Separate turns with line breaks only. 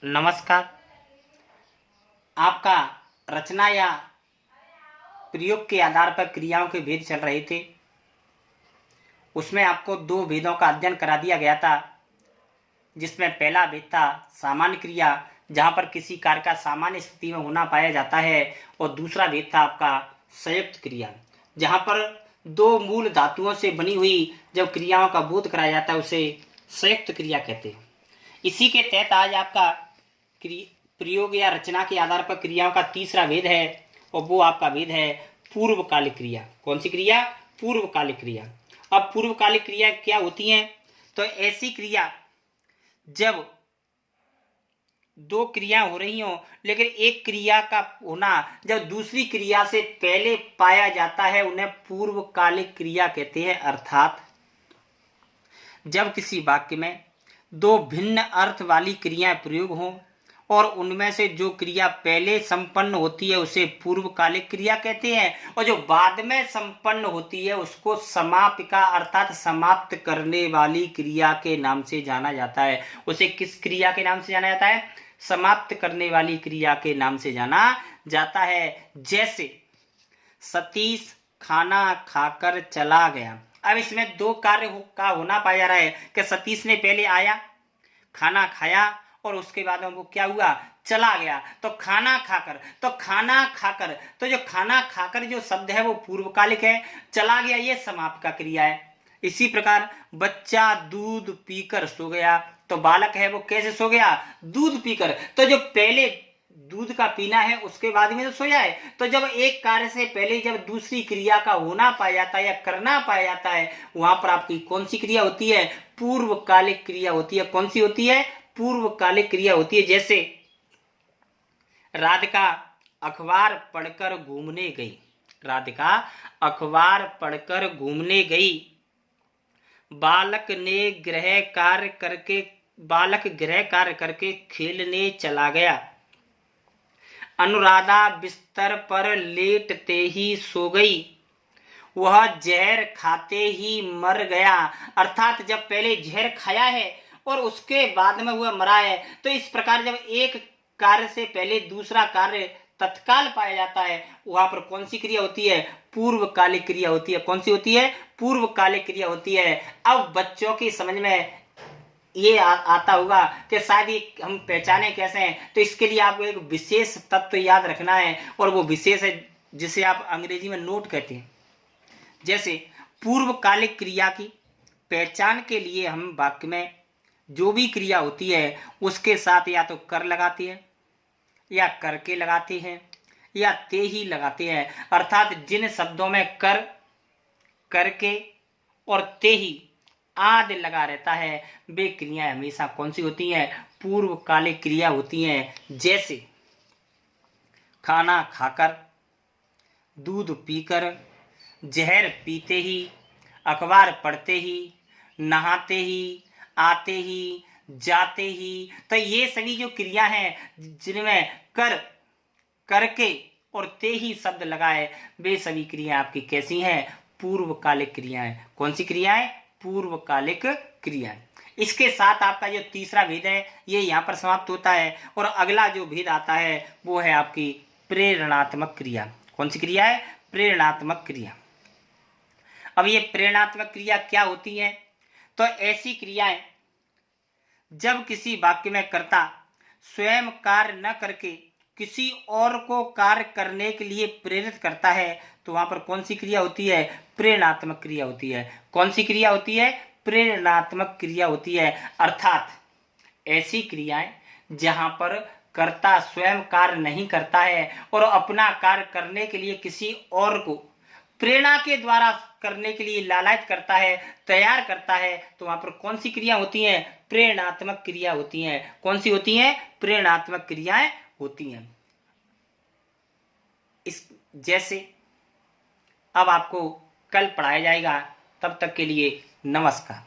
नमस्कार। आपका रचना या प्रयोग के आधार पर क्रियाओं के भेद चल रहे थे। उसमें आपको दो भेदों का अध्ययन करा दिया गया था, जिसमें पहला भेद था सामान्य क्रिया, जहाँ पर किसी कार्य का सामान्य स्थिति में होना पाया जाता है, और दूसरा भेद था आपका संयुक्त क्रिया, जहाँ पर दो मूल धातुओं से बनी हुई जब क्रियाओं का बोध कराया जाता है उसे संयुक्त क्रिया कहते हैं। इसी के तहत आज आपका प्रयोग या रचना के आधार पर क्रियाओं का तीसरा भेद है, और वो आपका भेद है पूर्वकालिक क्रिया। कौन सी क्रिया? पूर्वकालिक क्रिया। अब पूर्वकालिक क्रिया क्या होती हैं? तो ऐसी क्रिया जब दो क्रिया हो रही हो, लेकिन एक क्रिया का होना जब दूसरी क्रिया से पहले पाया जाता है, उन्हें पूर्वकालिक क्रिया कहते हैं। अर्थात जब किसी वाक्य में दो भिन्न अर्थ वाली क्रियाएं प्रयोग हों और उनमें से जो क्रिया पहले संपन्न होती है उसे पूर्वकालिक क्रिया कहते हैं, और जो बाद में संपन्न होती है उसको समापिका अर्थात समाप्त करने वाली क्रिया के नाम से जाना जाता है। उसे किस क्रिया के नाम से जाना जाता है? समाप्त करने वाली क्रिया के नाम से जाना जाता है। जैसे सतीश खाना खाकर चला गया। अब इसमें दो कार्य का होना पाया जा रहा है कि सतीश ने पहले आया, खाना खाया, और उसके बाद में वो क्या हुआ? चला गया। तो खाना खाकर, तो जो खाना खाकर जो शब्द है वो पूर्वकालिक है, चला गया ये समापिका क्रिया है। इसी प्रकार बच्चा दूध पीकर सो गया, तो बालक है वो कैसे सो गया? दूध पीकर। तो जो पहले दूध का पीना है उसके बाद में तो सोया है। तो जब एक कार्य से पहले जब दूसरी क्रिया का होना पाया जाता है या करना पाया जाता है, वहां पर आपकी कौन सी क्रिया होती है? पूर्वकालिक क्रिया होती है। कौन सी होती है? पूर्वकालिक क्रिया होती है। जैसे राधिका अखबार पढ़कर घूमने गई। राधिका अखबार पढ़कर घूमने गई। बालक गृह कार्य करके खेलने चला गया। अनुराधा बिस्तर पर लेटते ही सो गई। वह जहर खाते ही मर गया। अर्थात जब पहले जहर खाया है और उसके बाद में वह मरा है, तो इस प्रकार जब एक कार्य से पहले दूसरा कार्य तत्काल पाया जाता है, वहां पर कौन सी क्रिया होती है? पूर्वकालिक क्रिया होती है। कौन सी होती है? पूर्वकालिक क्रिया होती है। अब बच्चों की समझ में ये आता होगा कि शायद ये हम पहचाने कैसे हैं, तो इसके लिए आपको एक विशेष तत्व याद रखना है, और वो विशेष है जिसे आप अंग्रेजी में नोट कहते हैं। जैसे पूर्वकालिक क्रिया की पहचान के लिए हम वाक्य में जो भी क्रिया होती है उसके साथ या तो कर लगाते हैं, या करके लगाते हैं, या ते ही लगाते हैं। अर्थात जिन शब्दों में कर, करके और ते ही आदि लगा रहता है, वे क्रियाएं हमेशा कौन सी होती हैं? पूर्वकालिक क्रिया होती हैं। जैसे खाना खाकर, दूध पीकर, जहर पीते ही, अखबार पढ़ते ही, नहाते ही, आते ही, जाते ही। तो ये सभी जो क्रिया हैं जिनमें कर, करके और ते ही शब्द लगाए, वे सभी क्रियाएं आपकी कैसी हैं? पूर्वकालिक क्रियाएं। कौन सी क्रियाएं? पूर्वकालिक क्रियाएं। इसके साथ आपका जो तीसरा भेद है ये यहाँ पर समाप्त होता है, और अगला जो भेद आता है वो है आपकी प्रेरणात्मक क्रिया। कौन सी क्रिया है? प्रेरणात्मक क्रिया। अब ये प्रेरणात्मक क्रिया क्या होती है? तो ऐसी क्रियाएं जब किसी वाक्य में कर्ता स्वयं कार्य न करके किसी और को कार्य करने के लिए प्रेरित करता है, तो वहां पर कौन सी क्रिया होती है? प्रेरणात्मक क्रिया होती है। कौन सी क्रिया होती है? प्रेरणात्मक क्रिया होती है। अर्थात ऐसी क्रियाएं जहां पर कर्ता स्वयं कार्य नहीं करता है और अपना कार्य करने के लिए किसी और को प्रेरणा के द्वारा करने के लिए लालायित करता है, तैयार करता है, तो वहां पर कौन सी क्रिया होती हैं? प्रेरणात्मक क्रिया होती हैं। कौन सी होती हैं? प्रेरणात्मक क्रियाएं होती हैं। इस जैसे अब आपको कल पढ़ाया जाएगा, तब तक के लिए नमस्कार।